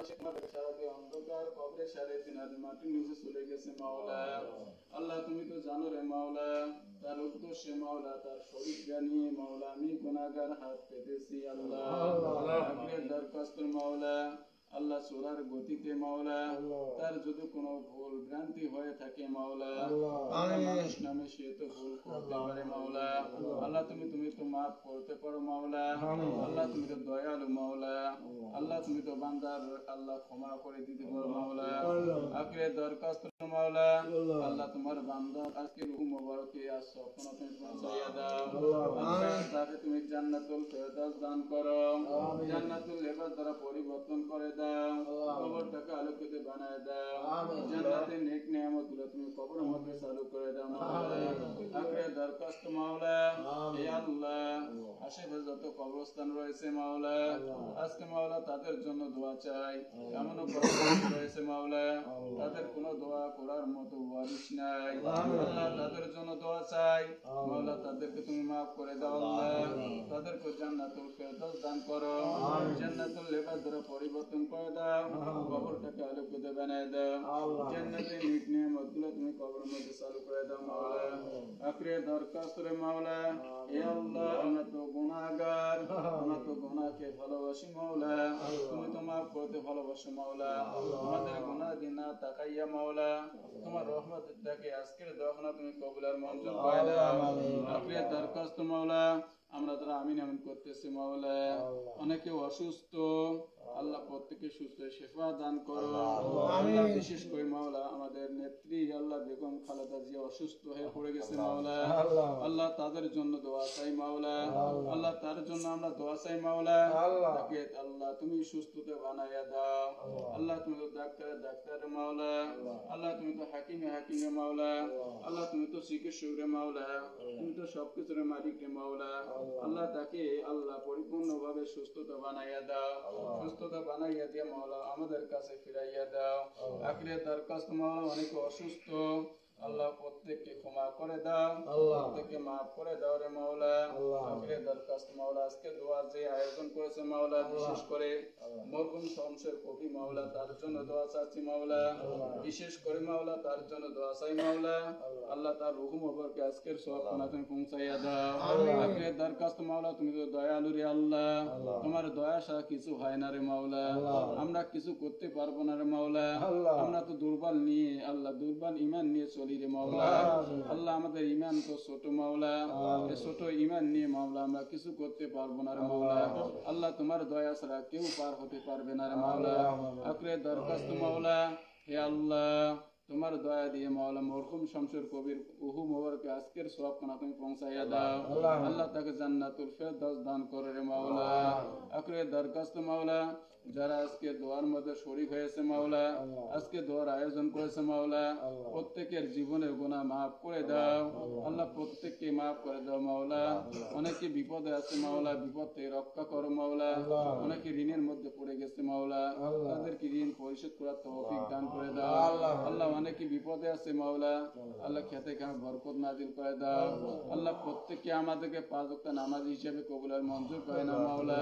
সারা দিয়ে অন্ধকার কবরে 3.5 হাত মাটির নিচে চলে গেছে মাওলা। আল্লাহ তুমি তো জানো রে মাওলা, তার উদ্দেশ্যে মাওলা তার শরীর নিয়ে মাওলা আমি গুনাহগার হাত পেতেছি আল্লাহ। আপনার দরখাস্ত মাওলা, আল্লাহ সোরার গতিতে মাওলা তার যদি কোনো ভুল ভ্রান্তি হয়ে থাকে মাওলা, মানুষ নামে সে তো ভুল করতে পারে মাওলা। আল্লাহ তুমি তো মাফ করতে পারো মাওলা। আল্লাহ তুমি তো দয়ালু মাওলা। আল্লাহ তুমি তো বান্দার আল্লাহ ক্ষমা করে দিতে পারো মাওলা। আখিরে দরখাস্ত মাওলা, আল্লাহ তোমার বান্দা আজকে রূহ মুবারকে আজ স্বপ্ন তুমি পৌঁছাইয়া দাও। আল্লাহ তাকে তুমি জান্নাতুল ফেরদাউস দান করো, জান্নাতুল লেবাস দ্বারা পরিবর্তন করে দাও, কবরটাকে আলোকিত বানায় দাও, জান্নাতের নেক নিয়ামতগুলো তুমি কবরের মধ্যে চালু করে দাও মাওলা। আখিরে দরখাস্ত মাওলা, হে আল্লাহ আশেপাশে যত কবরস্থান রয়েছে মাওলা, আজকে মাওলা তাদের জন্য দোয়া চাই। এমনও কবরস্থান রয়েছে মাওলা তাদের কোনো দোয়া করার মতো ওয়ারিশ নাই। আল্লাহ তাদের জন্য দোয়া চাই মাওলা, তাদেরকে তুমি মাফ করে দাও আল্লাহ, তাদেরকে জান্নাতুল ফেরদাউস দান করো, জান্নাতুল লেবাস দ্বারা পরিবর্তন করে দাও, কবরটাকে আলোকিত বানায় দাও, জান্নাতের নেক নিয়ামতগুলো তুমি কবরের মধ্যে চালু করে দাও মাওলা। আখিরে দরখাস্ত রে মাওলা, হে আল্লাহ আমরা তো গুনাহগার, আমরা তো গুনাহকে ভালোবাসি মাওলা, তুমি তো মাফ করতে ভালোবাসো মাওলা। আমাদের গুনাহ দিন না তাকাইয়া মাওলা তোমার রহমতের ডাকে আজকের দোয়া তুমি কবুল আর মঞ্জুর করে দাও। আখিরে দরখাস্ত মাওলা, আমরা যারা আমিন আমিন করতেছি মাওলা, অনেকে অসুস্থ আল্লাহ প্রত্যেককে সুস্থ শেফা দান করো আল্লাহ। বিশেষ করে মাওলা আমাদের নেত্রী আল্লাহ বেগম খালেদা জিয়া অসুস্থ হয়ে পড়ে গেছে মাওলা, আল্লাহ তাদের জন্য দোয়া চাই মাওলা। আল্লাহ তার জন্য আমরা দোয়া চাই মাওলা, তাকে আল্লাহ তুমি সুস্থতা বানাইয়া দাও। আল্লাহ তুমি তো ডাক্তার মাওলা, আল্লাহ তুমি তো হাকিমে মাওলা, আল্লাহ তুমি তো চিকিৎসক রে মাওলা, তুমি তো সবকিছুর মালিক রে মাওলা। আল্লাহ তাকে আল্লাহ পরিপূর্ণভাবে সুস্থতা বানাইয়া দাও, সুস্থতা বানাইয়া দিয়ে মাওলা আমাদের কাছে ফিরাইয়া দাও। আখিরে দরখাস্ত মাওলা অনেকে অসুস্থ আল্লাহ প্রত্যেককে ক্ষমা করে দাও, প্রত্যেককে মাফ করে দাও রে মাওলা। আখিরে দরখাস্ত মাওলা আজকে দোয়া যে আয়োজন করেছে মাওলা, বিশেষ করে মরহুম শমশের কবি মাওলা তার জন্য দোয়া চাচ্ছি মাওলা, বিশেষ করে মাওলা তার জন্য দোয়া চাই মাওলা। আল্লাহ তার রূহ মুবারকে আজকের সওয়াব তুমি পৌঁছাইয়া দাও। আখিরে দরখাস্ত মাওলা তুমি তো দয়ালু রে আল্লাহ, তোমার দয়া ছাড়া কিছু হয় না রে মাওলা, আমরা কিছু করতে পারবো না রে মাওলা, আমরা তো দুর্বল নিয়ে আল্লাহ দুর্বল ঈমান নিয়ে চলি রে মাওলা। আল্লাহ আমাদের ঈমান তো ছোট মাওলা, এই ছোট ঈমান নিয়ে মাওলা আমরা কিছু করতে পারবো না রে মাওলা। আল্লাহ তোমার দয়া ছাড়া কেউ পার হতে পারবে না রে মাওলা। আখিরে দরখাস্ত মাওলা, হে আল্লাহ তোমার দয়া দিয়ে মাওলা মরহুম শমশের কবির রূহ মুবারকে আজকের সওয়াব তুমি পৌঁছাইয়া দাও। আল্লাহ তাকে জান্নাতুল ফেরদাউস দান করে রে মাওলা। আখিরে দরখাস্ত মাওলা, যারা আজকে দোয়ার মধ্যে শরীক হয়েছে মাওলা, আজকে দোয়ার আয়োজন করেছে মাওলা, প্রত্যেকের জীবনের গুনাহ মাফ করে দাও আল্লাহ, প্রত্যেককে মাফ করে দাও মাওলা। অনেকে বিপদে আছে মাওলা, বিপদ থেকে রক্ষা করো মাওলা। অনেকে ঋণের মধ্যে পড়ে গেছে মাওলা, তাদেরকে ঋণ পরিশোধ করার তৌফিক দান করে দাও আল্লাহ। অনেকে বিপদে আছে মাওলা, আল্লাহ খেতে খাওয়া বরকত নাজিল করে দাও আল্লাহ। প্রত্যেককে আমাদেরকে 5 ওয়াক্ত নামাজ হিসেবে কবুল আর মঞ্জুর করে নাও মাওলা।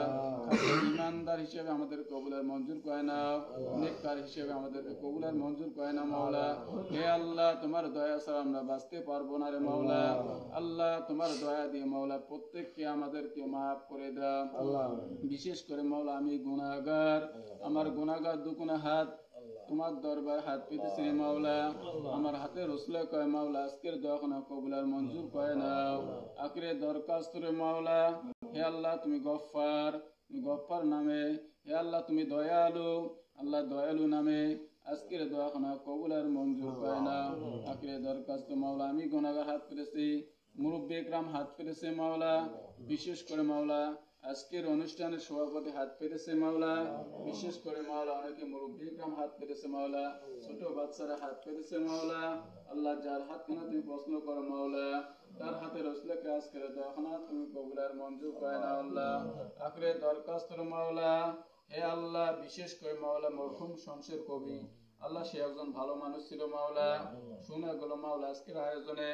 ঈমানদার হিসেবে আমাদের কবুল আর মঞ্জুর করে নাও, নেককার হিসেবে আমাদেরকে কবুল আর মঞ্জুর করে নাও মাওলা। হে আল্লাহ তোমার দয়া ছাড়া আমরা বাঁচতে পারবো না রে মাওলা। আল্লাহ তোমার দয়া দিয়ে মাওলা প্রত্যেককে আমাদেরকে মাফ করে দাও। বিশেষ করে মাওলা আমি গুনাহগার, আমার গুনাহগার দুকুনা হাত তোমার দরবার হাত পেতেছি রে মাওলা। আমার হাতে রসুল কয় মাওলা আজকের দোয়া কবুল আর মঞ্জুর করে নাও। আখিরে দরখাস্ত রে মাওলা, হে আল্লাহ তুমি গফফার, গফফার নামে, হে আল্লাহ তুমি দয়ালু, আল্লাহ দয়ালু নামে আজকের দোয়া কবুল আর মঞ্জুর করে নাও। আখিরে দরখাস্ত মাওলা আমি গুনাহগার হাত পেতেছি, মুরব্বি ইকরাম হাত পেতেছে মাওলা, বিশেষ করে মাওলা আজকের অনুষ্ঠানের সভাপতি হাত পেতেছে মাওলা, বিশেষ করে মাওলা অনেকে মুরব্বি ইকরাম হাত পেতেছে মাওলা, ছোট বাচ্চারা হাত পেতেছে মাওলা। আল্লাহ যার হাতখানা তুমি পছন্দ করো মাওলা, তার হাতে রসুলকে আজকের দোয়াখানা তুমি কবুল আর মঞ্জুর করে নাও আল্লাহ। আখিরে দরখাস্ত মাওলা, হে আল্লাহ বিশেষ করে মাওলা মরহুম শমশের কবি আল্লাহ সে একজন ভালো মানুষ ছিল মাওলা। শুনে গেল মাওলা আজকের আয়োজনে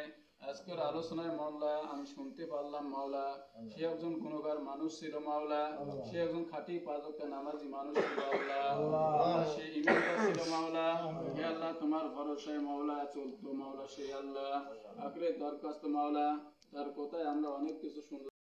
আজকের আলোচনায় মাওলা আমি শুনতে পারলাম মাওলা সে একজন গুণগার মানুষ ছিল মাওলা, সে একজন খাঁটি 5 ওয়াক্ত নামাজি মানুষ ছিল আল্লাহ। তোমার ভরসায় মাওলা চলতো মাওলা সেই আল্লাহ আখরে দরখাস্ত মাওলা তার কোথায় আমরা অনেক কিছু শুনলাম